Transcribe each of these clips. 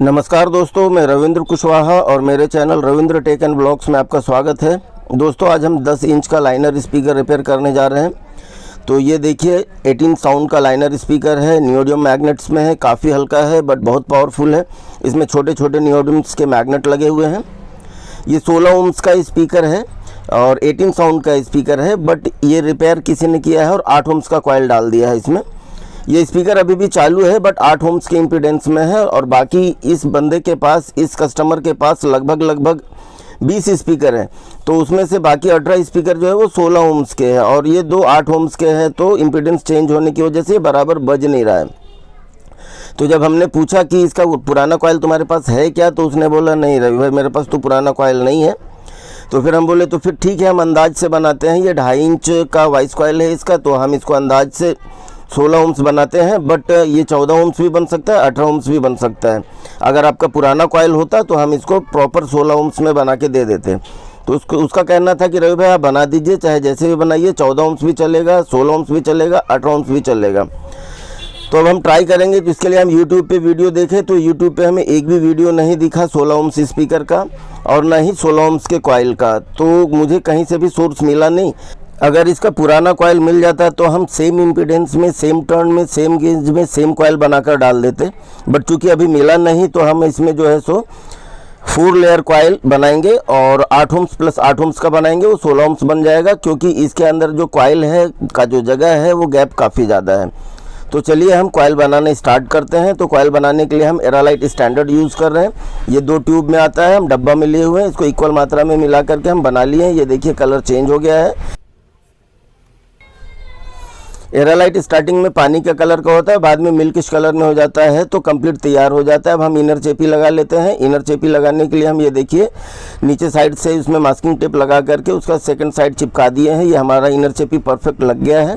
नमस्कार दोस्तों, मैं रविंद्र कुशवाहा और मेरे channel Ravindra tech and blogs में आपका स्वागत है। दोस्तों, आज हम 10 इंच का लाइनर स्पीकर रिपेयर करने जा रहे हैं। तो ये देखिए 18 साउंड का लाइनर स्पीकर है, नियोडियम मैग्नेट्स में है, काफ़ी हल्का है बट बहुत पावरफुल है। इसमें छोटे छोटे नियोडियम्स के मैग्नेट लगे हुए हैं। ये 16 ओम्स का स्पीकर है और 18 साउंड का स्पीकर है, बट ये रिपेयर किसी ने किया है और 8 ओम्स का कॉइल डाल दिया है इसमें। ये स्पीकर अभी भी चालू है बट 8 ओम्स के इम्पीडेंस में है और बाकी इस बंदे के पास, इस कस्टमर के पास लगभग 20 स्पीकर हैं। तो उसमें से बाकी 18 स्पीकर जो है वो 16 ओम्स के हैं और ये 2 8 ओम्स के हैं। तो इम्पीडेंस चेंज होने की वजह से बराबर बज नहीं रहा है। तो जब हमने पूछा कि इसका पुराना कॉइल तुम्हारे पास है क्या, तो उसने बोला नहीं रवि भाई, मेरे पास तो पुराना कॉइल नहीं है। तो फिर हम बोले तो फिर ठीक है, हम अंदाज से बनाते हैं। ये 2.5 इंच का वाइस कॉइल है इसका, तो हम इसको अंदाज से 16 ओम्स बनाते हैं। बट ये 14 ओम्स भी बन सकता है, 18 ओम्स भी बन सकता है। अगर आपका पुराना कॉइल होता तो हम इसको प्रॉपर 16 ओम्स में बना के दे देते। तो उसका कहना था कि रवि भाई आप बना दीजिए, चाहे जैसे भी बनाइए, 14 ओम्स भी चलेगा, 16 ओम्स भी चलेगा, 18 ओम्स भी चलेगा। तो अब हम ट्राई करेंगे। तो इसके लिए हम YouTube पे वीडियो देखें तो YouTube पे हमें एक भी वीडियो नहीं दिखा 16 ओम्स स्पीकर का और ना ही 16 ओम्स के कॉइल का। तो मुझे कहीं से भी सोर्स मिला नहीं। अगर इसका पुराना कॉइल मिल जाता तो हम सेम इम्पीडेंस में, सेम टर्न में, सेम गेज में सेम कॉइल बनाकर डाल देते। बट चूंकि अभी मिला नहीं तो हम इसमें जो है सो 4 लेयर कॉइल बनाएंगे और 8 ओम्स प्लस 8 ओम्स का बनाएंगे, वो 16 ओम्स बन जाएगा। क्योंकि इसके अंदर जो कॉइल है का जो जगह है वो गैप काफ़ी ज़्यादा है। तो चलिए हम कॉइल बनाने स्टार्ट करते हैं। तो कॉइल बनाने के लिए हम एरालाइट स्टैंडर्ड यूज़ कर रहे हैं। ये 2 ट्यूब में आता है, हम डब्बा में लिए हुए हैं। इसको इक्वल मात्रा में मिला करके हम बना लिए हैं। ये देखिए कलर चेंज हो गया है। एरालाइट स्टार्टिंग में पानी का कलर का होता है, बाद में मिल्किश कलर में हो जाता है, तो कंप्लीट तैयार हो जाता है। अब हम इनर चेपी लगा लेते हैं। इनर चेपी लगाने के लिए हम ये देखिए नीचे साइड से उसमें मास्किंग टेप लगा करके उसका सेकंड साइड चिपका दिए हैं। ये हमारा इनर चेपी परफेक्ट लग गया है।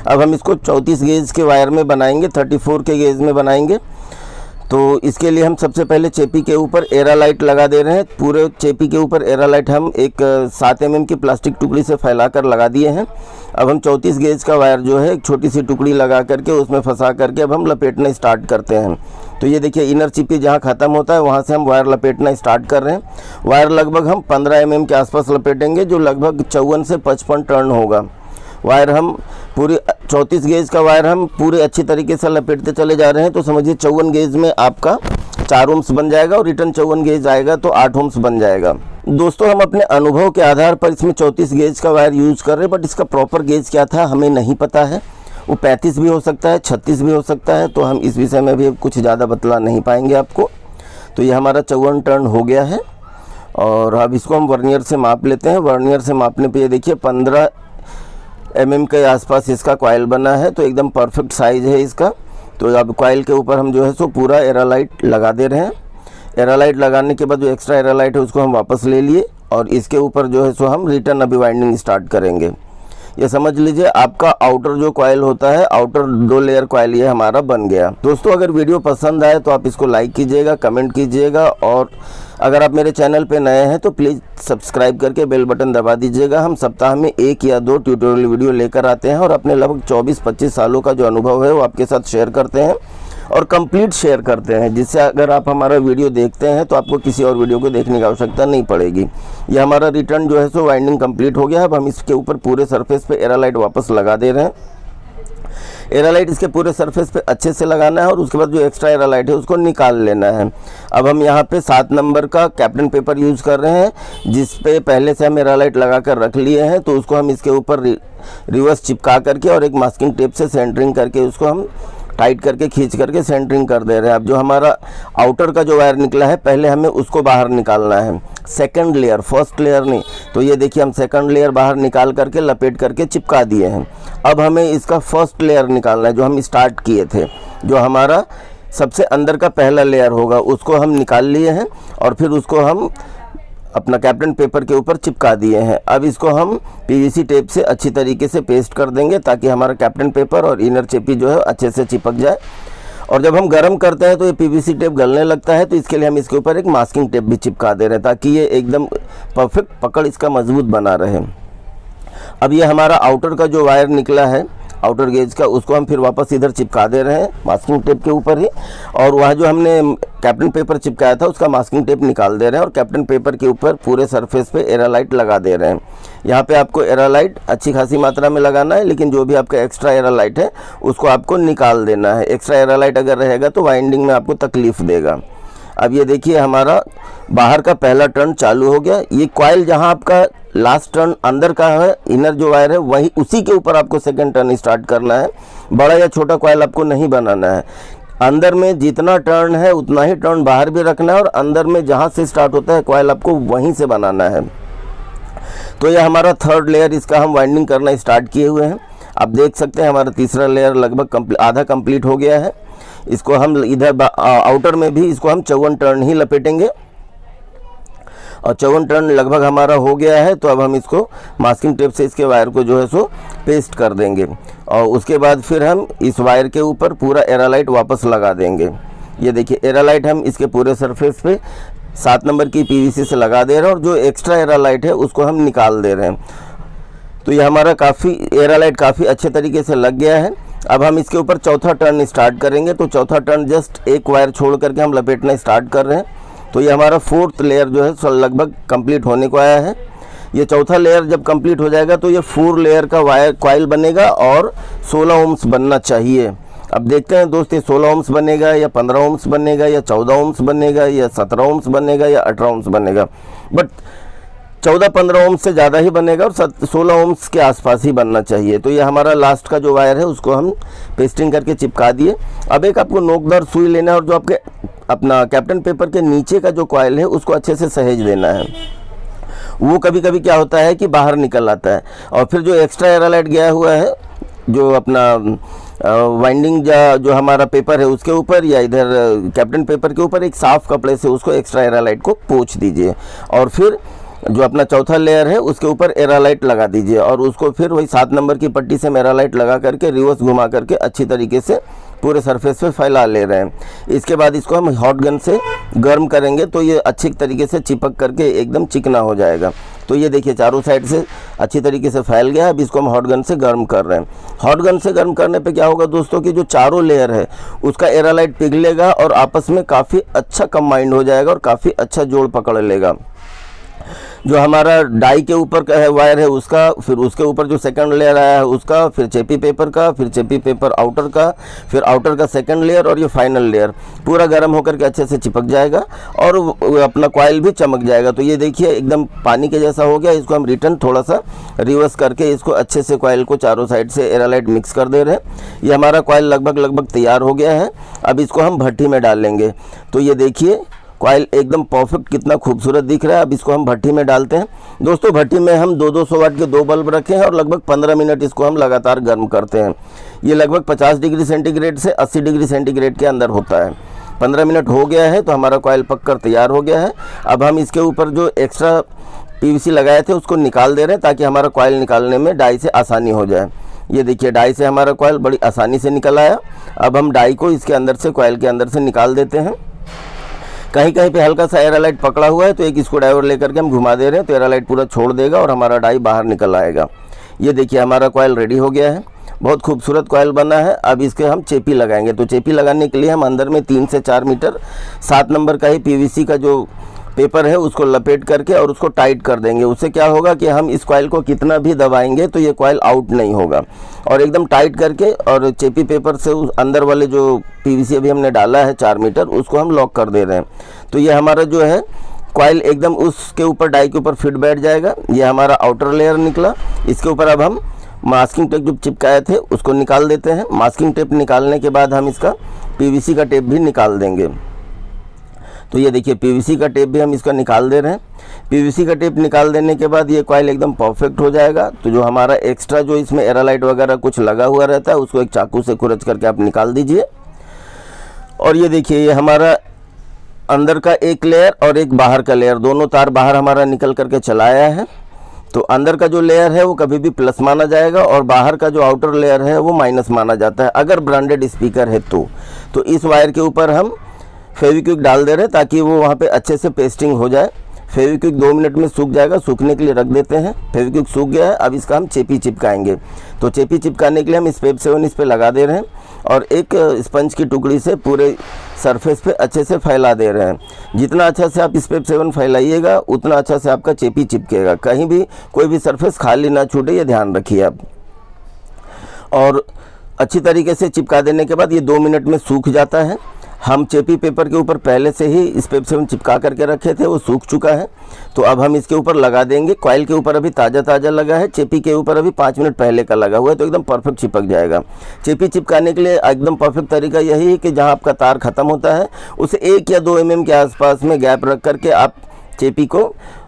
अब हम इसको 34 गेज के वायर में बनाएंगे, 34 के गेज में बनाएंगे। तो इसके लिए हम सबसे पहले चेपी के ऊपर एरालाइट लगा दे रहे हैं। पूरे चेपी के ऊपर एरालाइट हम एक 7 mm की प्लास्टिक टुकड़ी से फैलाकर लगा दिए हैं। अब हम 34 गेज का वायर जो है एक छोटी सी टुकड़ी लगा करके उसमें फंसा करके अब हम लपेटना स्टार्ट करते हैं। तो ये देखिए इनर चेपी जहाँ ख़त्म होता है वहाँ से हम वायर लपेटना स्टार्ट कर रहे हैं। वायर लगभग हम 15 mm के आसपास लपेटेंगे, जो लगभग 54 से 55 टर्न होगा। वायर हम पूरी 34 गेज का वायर हम पूरे अच्छी तरीके से लपेटते चले जा रहे हैं। तो समझिए 54 गेज में आपका 4 ओम्स बन जाएगा और रिटर्न 54 गेज आएगा तो 8 ओम्स बन जाएगा। दोस्तों, हम अपने अनुभव के आधार पर इसमें 34 गेज का वायर यूज़ कर रहे हैं, बट इसका प्रॉपर गेज क्या था हमें नहीं पता है। वो 35 भी हो सकता है, 36 भी हो सकता है। तो हम इस विषय में भी कुछ ज़्यादा बतला नहीं पाएंगे आपको। तो ये हमारा 54 टर्न हो गया है और अब इसको हम वर्नियर से माप लेते हैं। वर्नियर से मापने पर ये देखिए 15 mm के आसपास इसका कॉइल बना है, तो एकदम परफेक्ट साइज़ है इसका। तो अब कॉइल के ऊपर हम जो है सो पूरा एरालाइट लगा दे रहे हैं। एरालाइट लगाने के बाद जो एक्स्ट्रा एरालाइट है उसको हम वापस ले लिए और इसके ऊपर जो है सो हम रिटर्न अभी वाइंडिंग स्टार्ट करेंगे। ये समझ लीजिए आपका आउटर जो कॉइल होता है, आउटर 2 लेयर कॉइल ये हमारा बन गया। दोस्तों, अगर वीडियो पसंद आए तो आप इसको लाइक कीजिएगा, कमेंट कीजिएगा और अगर आप मेरे चैनल पे नए हैं तो प्लीज़ सब्सक्राइब करके बेल बटन दबा दीजिएगा। हम सप्ताह में 1 या 2 ट्यूटोरियल वीडियो लेकर आते हैं और अपने लगभग 24-25 सालों का जो अनुभव है वो आपके साथ शेयर करते हैं और कंप्लीट शेयर करते हैं, जिससे अगर आप हमारा वीडियो देखते हैं तो आपको किसी और वीडियो को देखने की आवश्यकता नहीं पड़ेगी। ये हमारा रिटर्न जो है सो वाइंडिंग कंप्लीट हो गया। अब हम इसके ऊपर पूरे सरफेस पे एरालाइट वापस लगा दे रहे हैं। एरालाइट इसके पूरे सरफेस पे अच्छे से लगाना है और उसके बाद जो एक्स्ट्रा एरालाइट है उसको निकाल लेना है। अब हम यहाँ पे 7 नंबर का कैप्टन पेपर यूज़ कर रहे हैं, जिस पे पहले से हम एरालाइट लगा कर रख लिए हैं। तो उसको हम इसके ऊपर रिवर्स चिपका करके और एक मास्किंग टेप से सेंटरिंग करके उसको हम टाइट करके खींच करके सेंटरिंग कर दे रहे हैं। अब जो हमारा आउटर का जो वायर निकला है पहले हमें उसको बाहर निकालना है, सेकंड लेयर, फर्स्ट लेयर नहीं। तो ये देखिए हम सेकंड लेयर बाहर निकाल करके लपेट करके चिपका दिए हैं। अब हमें इसका फर्स्ट लेयर निकालना है जो हम स्टार्ट किए थे, जो हमारा सबसे अंदर का पहला लेयर होगा, उसको हम निकाल लिए हैं और फिर उसको हम अपना कैप्टन पेपर के ऊपर चिपका दिए हैं। अब इसको हम पीवीसी टेप से अच्छी तरीके से पेस्ट कर देंगे ताकि हमारा कैप्टन पेपर और इनर चेपी जो है अच्छे से चिपक जाए। और जब हम गर्म करते हैं तो ये पीवीसी टेप गलने लगता है, तो इसके लिए हम इसके ऊपर एक मास्किंग टेप भी चिपका दे रहे हैं ताकि ये एकदम परफेक्ट पकड़ इसका मजबूत बना रहे। अब ये हमारा आउटर का जो वायर निकला है, आउटर गेज का, उसको हम फिर वापस इधर चिपका दे रहे हैं मास्किंग टेप के ऊपर ही। और वह जो हमने कैप्टन पेपर चिपकाया था उसका मास्किंग टेप निकाल दे रहे हैं और कैप्टन पेपर के ऊपर पूरे सरफेस पे एरालाइट लगा दे रहे हैं। यहाँ पे आपको एरालाइट अच्छी खासी मात्रा में लगाना है, लेकिन जो भी आपका एक्स्ट्रा एरालाइट है उसको आपको निकाल देना है। एक्स्ट्रा एरालाइट अगर रहेगा तो वाइंडिंग में आपको तकलीफ देगा। अब ये देखिए हमारा बाहर का पहला टर्न चालू हो गया। ये कॉइल जहाँ आपका लास्ट टर्न अंदर का है, इनर जो वायर है वही, उसी के ऊपर आपको सेकंड टर्न स्टार्ट करना है। बड़ा या छोटा कॉइल आपको नहीं बनाना है। अंदर में जितना टर्न है उतना ही टर्न बाहर भी रखना है और अंदर में जहाँ से स्टार्ट होता है कॉइल आपको वहीं से बनाना है। तो ये हमारा थर्ड लेयर, इसका हम वाइंडिंग करना स्टार्ट किए हुए हैं। आप देख सकते हैं हमारा तीसरा लेयर लगभग आधा कंप्लीट हो गया है। इसको हम इधर आउटर में भी इसको हम 54 टर्न ही लपेटेंगे और 54 टर्न लगभग हमारा हो गया है। तो अब हम इसको मास्किंग टेप से इसके वायर को जो है सो पेस्ट कर देंगे और उसके बाद फिर हम इस वायर के ऊपर पूरा एरालाइट वापस लगा देंगे। ये देखिए एरालाइट हम इसके पूरे सरफेस पे 7 नंबर की पीवीसी से लगा दे रहे हैं और जो एक्स्ट्रा एरालाइट है उसको हम निकाल दे रहे हैं। तो ये हमारा एरालाइट काफ़ी अच्छे तरीके से लग गया है। अब हम इसके ऊपर चौथा टर्न स्टार्ट करेंगे। तो चौथा टर्न जस्ट एक वायर छोड़ करके हम लपेटना स्टार्ट कर रहे हैं। तो ये हमारा फोर्थ लेयर जो है लगभग कंप्लीट होने को आया है। ये चौथा लेयर जब कंप्लीट हो जाएगा तो ये 4 लेयर का वायर कॉइल बनेगा और 16 ओम्स बनना चाहिए। अब देखते हैं दोस्त, ये 16 ओम्स बनेगा या 15 ओम्स बनेगा या 14 ओम्स बनेगा या 17 ओम्स बनेगा या 18 ओम्स बनेगा। बट 14-15 ओम्स से ज़्यादा ही बनेगा और 16 ओम्स के आसपास ही बनना चाहिए। तो ये हमारा लास्ट का जो वायर है उसको हम पेस्टिंग करके चिपका दिए। अब एक आपको नोकदार सुई लेना है और जो आपके अपना कैप्टन पेपर के नीचे का जो कॉइल है उसको अच्छे से सहेज देना है। वो कभी कभी क्या होता है कि बाहर निकल आता है और फिर जो एक्स्ट्रा एरालाइट गया हुआ है जो अपना वाइंडिंग जो हमारा पेपर है उसके ऊपर या इधर कैप्टन पेपर के ऊपर एक साफ़ कपड़े से उसको एक्स्ट्रा एरालाइट को पोंछ दीजिए और फिर जो अपना चौथा लेयर है उसके ऊपर एरालाइट लगा दीजिए और उसको फिर वही 7 नंबर की पट्टी से एरालाइट लगा करके रिवर्स घुमा करके अच्छी तरीके से पूरे सरफेस पे फैला ले रहे हैं। इसके बाद इसको हम हॉट गन से गर्म करेंगे तो ये अच्छी तरीके से चिपक करके एकदम चिकना हो जाएगा। तो ये देखिए चारों साइड से अच्छी तरीके से फैल गया है। अब इसको हम हॉट गन से गर्म कर रहे हैं। हॉट गन से गर्म करने पे क्या होगा दोस्तों कि जो चारों लेयर है उसका एरालाइट पिघलेगा और आपस में काफ़ी अच्छा कंबाइंड हो जाएगा और काफ़ी अच्छा जोड़ पकड़ लेगा। जो हमारा डाई के ऊपर का है वायर है उसका, फिर उसके ऊपर जो सेकंड लेयर आया है उसका, फिर चेपी पेपर का, फिर चेपी पेपर आउटर का, फिर आउटर का सेकंड लेयर और ये फाइनल लेयर पूरा गर्म होकर के अच्छे से चिपक जाएगा और अपना कॉइल भी चमक जाएगा। तो ये देखिए एकदम पानी के जैसा हो गया। इसको हम रिटर्न थोड़ा सा रिवर्स करके इसको अच्छे से कॉइल को चारों साइड से एरालाइट मिक्स कर दे रहे हैं। ये हमारा कॉइल लगभग तैयार हो गया है। अब इसको हम भट्टी में डालेंगे। तो ये देखिए कॉइल एकदम परफेक्ट कितना खूबसूरत दिख रहा है। अब इसको हम भट्टी में डालते हैं। दोस्तों भट्टी में हम 200 वाट के 2 बल्ब रखे हैं और लगभग 15 मिनट इसको हम लगातार गर्म करते हैं। ये लगभग 50 डिग्री सेंटीग्रेड से 80 डिग्री सेंटीग्रेड के अंदर होता है। 15 मिनट हो गया है तो हमारा कॉइल पककर तैयार हो गया है। अब हम इसके ऊपर जो एक्स्ट्रा पीवीसी लगाए थे उसको निकाल दे रहे हैं ताकि हमारा कॉइल निकालने में डाई से आसानी हो जाए। ये देखिए डाई से हमारा कॉइल बड़ी आसानी से निकल आया। अब हम डाई को इसके अंदर से कॉइल के अंदर से निकाल देते हैं। कहीं कहीं पे हल्का सा एरालाइट पकड़ा हुआ है तो एक स्क्रू ड्राइवर लेकर के हम घुमा दे रहे हैं तो एरालाइट पूरा छोड़ देगा और हमारा डाई बाहर निकल आएगा। ये देखिए हमारा कॉइल रेडी हो गया है। बहुत खूबसूरत कॉइल बना है। अब इसके हम चेपी लगाएंगे। तो चेपी लगाने के लिए हम अंदर में 3 से 4 मीटर 7 नंबर का ही पीवीसी का जो पेपर है उसको लपेट करके और उसको टाइट कर देंगे। उससे क्या होगा कि हम इस कॉइल को कितना भी दबाएंगे तो ये कॉइल आउट नहीं होगा। और एकदम टाइट करके और चेपी पेपर से उस अंदर वाले जो पीवीसी अभी हमने डाला है 4 मीटर उसको हम लॉक कर दे रहे हैं। तो ये हमारा जो है कॉइल एकदम उसके ऊपर डाई के ऊपर फिट बैठ जाएगा। ये हमारा आउटर लेयर निकला। इसके ऊपर अब हम मास्किंग टेप जो चिपकाए थे उसको निकाल देते हैं। मास्किंग टेप निकालने के बाद हम इसका पीवीसी का टेप भी निकाल देंगे। तो ये देखिए पीवीसी का टेप भी हम इसका निकाल दे रहे हैं। पीवीसी का टेप निकाल देने के बाद ये कॉइल एकदम परफेक्ट हो जाएगा। तो जो हमारा एक्स्ट्रा जो इसमें एरालाइट वगैरह कुछ लगा हुआ रहता है उसको एक चाकू से खुरच करके आप निकाल दीजिए। और ये देखिए ये हमारा अंदर का एक लेयर और एक बाहर का लेयर, दोनों तार बाहर हमारा निकल करके चला आया है। तो अंदर का जो लेयर है वो कभी भी प्लस माना जाएगा और बाहर का जो आउटर लेयर है वो माइनस माना जाता है अगर ब्रांडेड स्पीकर है तो इस वायर के ऊपर हम फेविक्विक डाल दे रहे हैं ताकि वो वहाँ पे अच्छे से पेस्टिंग हो जाए। फेविक्विक 2 मिनट में सूख जाएगा, सूखने के लिए रख देते हैं। फेविक्विक सूख गया है, अब इसका हम चेपी चिपकाएंगे। तो चेपी चिपकाने के लिए हम स्पेप 7 इस पे लगा दे रहे हैं और एक स्पंज की टुकड़ी से पूरे सरफेस पे अच्छे से फैला दे रहे हैं। जितना अच्छा से आप स्पेप 7 फैलाइएगा उतना अच्छा से आपका चेपी चिपकेगा, कहीं भी कोई भी सरफेस खाली ना छूटे, ये ध्यान रखिए आप। और अच्छी तरीके से चिपका देने के बाद ये 2 मिनट में सूख जाता है। हम चेपी पेपर के ऊपर पहले से ही स्पेप 7 चिपका करके रखे थे, वो सूख चुका है। तो अब हम इसके ऊपर लगा देंगे। कॉइल के ऊपर अभी ताज़ा लगा है, चेपी के ऊपर अभी 5 मिनट पहले का लगा हुआ है, तो एकदम परफेक्ट चिपक जाएगा। चेपी चिपकाने के लिए एकदम परफेक्ट तरीका यही है कि जहाँ आपका तार ख़त्म होता है उसे 1 या 2 mm के आसपास में गैप रख करके आप चेपी को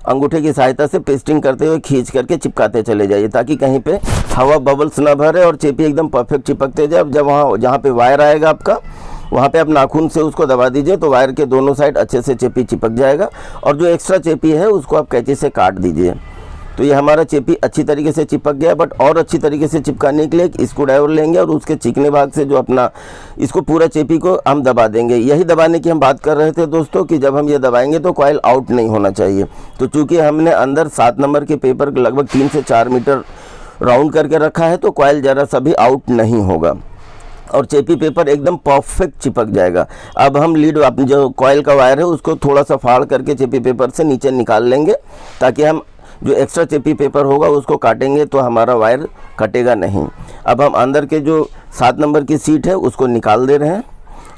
अंगूठे की सहायता से पेस्टिंग करते हुए खींच करके चिपकाते चले जाइए, ताकि कहीं पे हवा बबल्स ना भरे और चेपी एकदम परफेक्ट चिपकते जाए। जब वहाँ जहाँ पे वायर आएगा आपका, वहाँ पे आप नाखून से उसको दबा दीजिए तो वायर के दोनों साइड अच्छे से चेपी चिपक जाएगा। और जो एक्स्ट्रा चेपी है उसको आप कैंची से काट दीजिए। तो ये हमारा चेपी अच्छी तरीके से चिपक गया। बट और अच्छी तरीके से चिपकाने के लिए एक स्क्रू ड्राइवर लेंगे और उसके चिकने भाग से जो अपना इसको पूरा चेपी को हम दबा देंगे। यही दबाने की हम बात कर रहे थे दोस्तों कि जब हम ये दबाएंगे तो कॉइल आउट नहीं होना चाहिए। तो चूँकि हमने अंदर 7 नंबर के पेपर लगभग 3 से 4 मीटर राउंड करके रखा है, तो कॉइल ज़रा सा भी आउट नहीं होगा और चेपी पेपर एकदम परफेक्ट चिपक जाएगा। अब हम लीड जो कॉइल का वायर है उसको थोड़ा सा फाड़ करके चेपी पेपर से नीचे निकाल लेंगे, ताकि हम जो एक्स्ट्रा चेपी पेपर होगा उसको काटेंगे तो हमारा वायर कटेगा नहीं। अब हम अंदर के जो 7 नंबर की सीट है उसको निकाल दे रहे हैं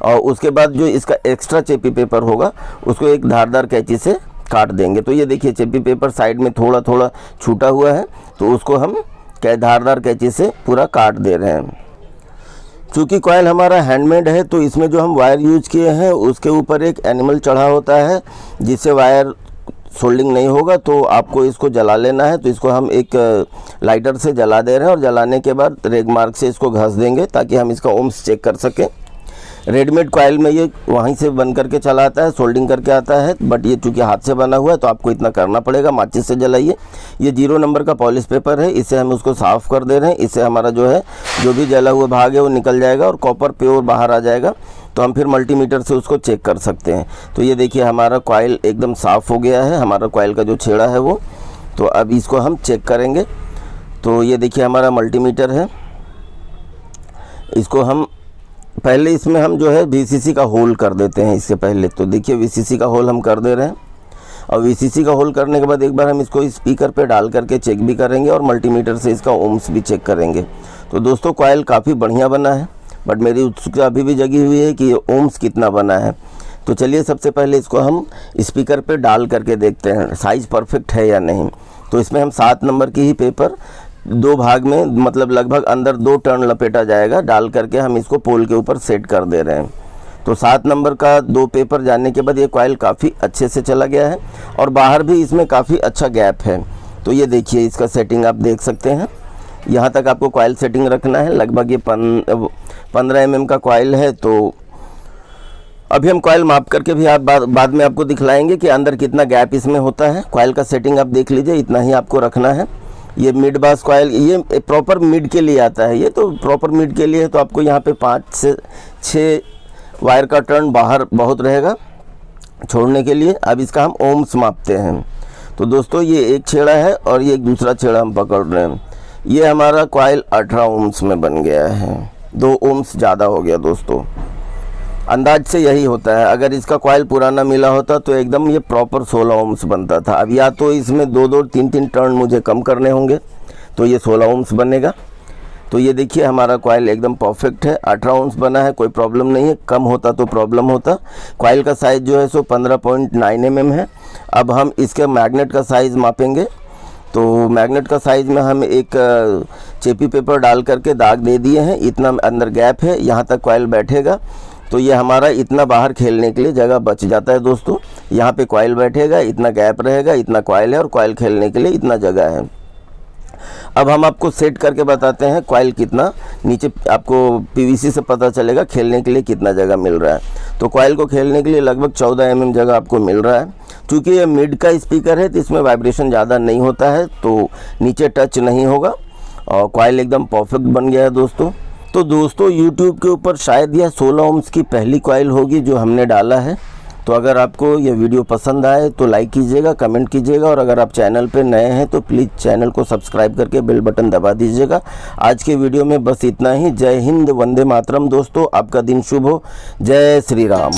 और उसके बाद जो इसका एक्स्ट्रा चेपी पेपर होगा उसको एक धारदार कैंची से काट देंगे। तो ये देखिए चेपी पेपर साइड में थोड़ा थोड़ा छूटा हुआ है, तो उसको हम धारदार कैंची से पूरा काट दे रहे हैं। चूँकि कॉइल हमारा हैंडमेड है तो इसमें जो हम वायर यूज किए हैं उसके ऊपर एक एनिमल चढ़ा होता है जिससे वायर सोल्डिंग नहीं होगा। तो आपको इसको जला लेना है, तो इसको हम एक लाइटर से जला दे रहे हैं और जलाने के बाद रेग मार्क से इसको घस देंगे ताकि हम इसका ओम्स चेक कर सकें। रेडीमेड कॉइल में ये वहीं से बन करके चला आता है, सोल्डिंग करके आता है, बट ये चूँकि हाथ से बना हुआ है तो आपको इतना करना पड़ेगा। माचिस से जलाइए। ये 0 नंबर का पॉलिश पेपर है, इससे हम उसको साफ़ कर दे रहे हैं। इससे हमारा जो है जो भी जला हुआ भाग है वो निकल जाएगा और कॉपर प्योर बाहर आ जाएगा। तो हम फिर मल्टीमीटर से उसको चेक कर सकते हैं। तो ये देखिए हमारा कॉइल एकदम साफ़ हो गया है, हमारा कॉइल का जो छेड़ा है वो। तो अब इसको हम चेक करेंगे। तो ये देखिए हमारा मल्टीमीटर है, इसको हम पहले इसमें हम जो है VCC का होल कर देते हैं इससे पहले। तो देखिए VCC का होल हम कर दे रहे हैं और VCC का होल करने के बाद एक बार हम इसको स्पीकर पे डाल करके चेक भी करेंगे और मल्टीमीटर से इसका ओम्स भी चेक करेंगे। तो दोस्तों कॉइल काफ़ी बढ़िया बना है, बट मेरी उत्सुकता अभी भी जगी हुई है कि ओम्स कितना बना है। तो चलिए सबसे पहले इसको हम स्पीकर पे डाल करके देखते हैं साइज़ परफेक्ट है या नहीं। तो इसमें हम 7 नंबर की ही पेपर 2 भाग में, मतलब लगभग अंदर 2 टर्न लपेटा जाएगा, डाल करके हम इसको पोल के ऊपर सेट कर दे रहे हैं। तो 7 नंबर का 2 पेपर जाने के बाद ये कॉइल काफ़ी अच्छे से चला गया है और बाहर भी इसमें काफ़ी अच्छा गैप है। तो ये देखिए इसका सेटिंग आप देख सकते हैं, यहाँ तक आपको कॉइल सेटिंग रखना है। लगभग ये 15 mm का कॉइल है। तो अभी हम कॉइल माप करके भी आप बाद में आपको दिखलाएंगे कि अंदर कितना गैप इसमें होता है। कॉइल का सेटिंग आप देख लीजिए, इतना ही आपको रखना है। ये मिड बास कॉइल, ये प्रॉपर मिड के लिए आता है, ये तो प्रॉपर मिड के लिए है। तो आपको यहाँ पे 5 से 6 वायर का टर्न बाहर बहुत रहेगा छोड़ने के लिए। अब इसका हम ओम्स मापते हैं। तो दोस्तों ये एक छेड़ा है और ये एक दूसरा छेड़ा हम पकड़ रहे हैं। ये हमारा कॉइल 18 ओम्स में बन गया है, 2 ओम्स ज़्यादा हो गया दोस्तों। अंदाज से यही होता है, अगर इसका कॉइल पुराना मिला होता तो एकदम ये प्रॉपर 16 ओम्स बनता था। अब या तो इसमें 2-2 3-3 टर्न मुझे कम करने होंगे तो ये 16 ओम्स बनेगा। तो ये देखिए हमारा कॉइल एकदम परफेक्ट है, 18 ओम्स बना है, कोई प्रॉब्लम नहीं है। कम होता तो प्रॉब्लम होता। कॉइल का साइज़ जो है सो 15.9 mm है। अब हम इसके मैग्नेट का साइज़ मापेंगे। तो मैग्नेट का साइज़ में हम एक चेपी पेपर डाल करके दाग दे दिए हैं, इतना अंदर गैप है, यहाँ तक कॉइल बैठेगा। तो ये हमारा इतना बाहर खेलने के लिए जगह बच जाता है दोस्तों। यहाँ पे कॉइल बैठेगा, इतना गैप रहेगा, इतना कॉइल है और कॉइल खेलने के लिए इतना जगह है। अब हम आपको सेट करके बताते हैं कॉइल कितना नीचे, आपको PVC से पता चलेगा खेलने के लिए कितना जगह मिल रहा है। तो कॉइल को खेलने के लिए लगभग 14 mm जगह आपको मिल रहा है। चूँकि ये मिड का स्पीकर है तो इसमें वाइब्रेशन ज़्यादा नहीं होता है, तो नीचे टच नहीं होगा और कॉइल एकदम परफेक्ट बन गया है दोस्तों। तो दोस्तों YouTube के ऊपर शायद यह 16 ओम्स की पहली कॉइल होगी जो हमने डाला है। तो अगर आपको ये वीडियो पसंद आए तो लाइक कीजिएगा, कमेंट कीजिएगा, और अगर आप चैनल पे नए हैं तो प्लीज़ चैनल को सब्सक्राइब करके बेल बटन दबा दीजिएगा। आज के वीडियो में बस इतना ही। जय हिंद, वंदे मातरम दोस्तों, आपका दिन शुभ हो। जय श्री राम।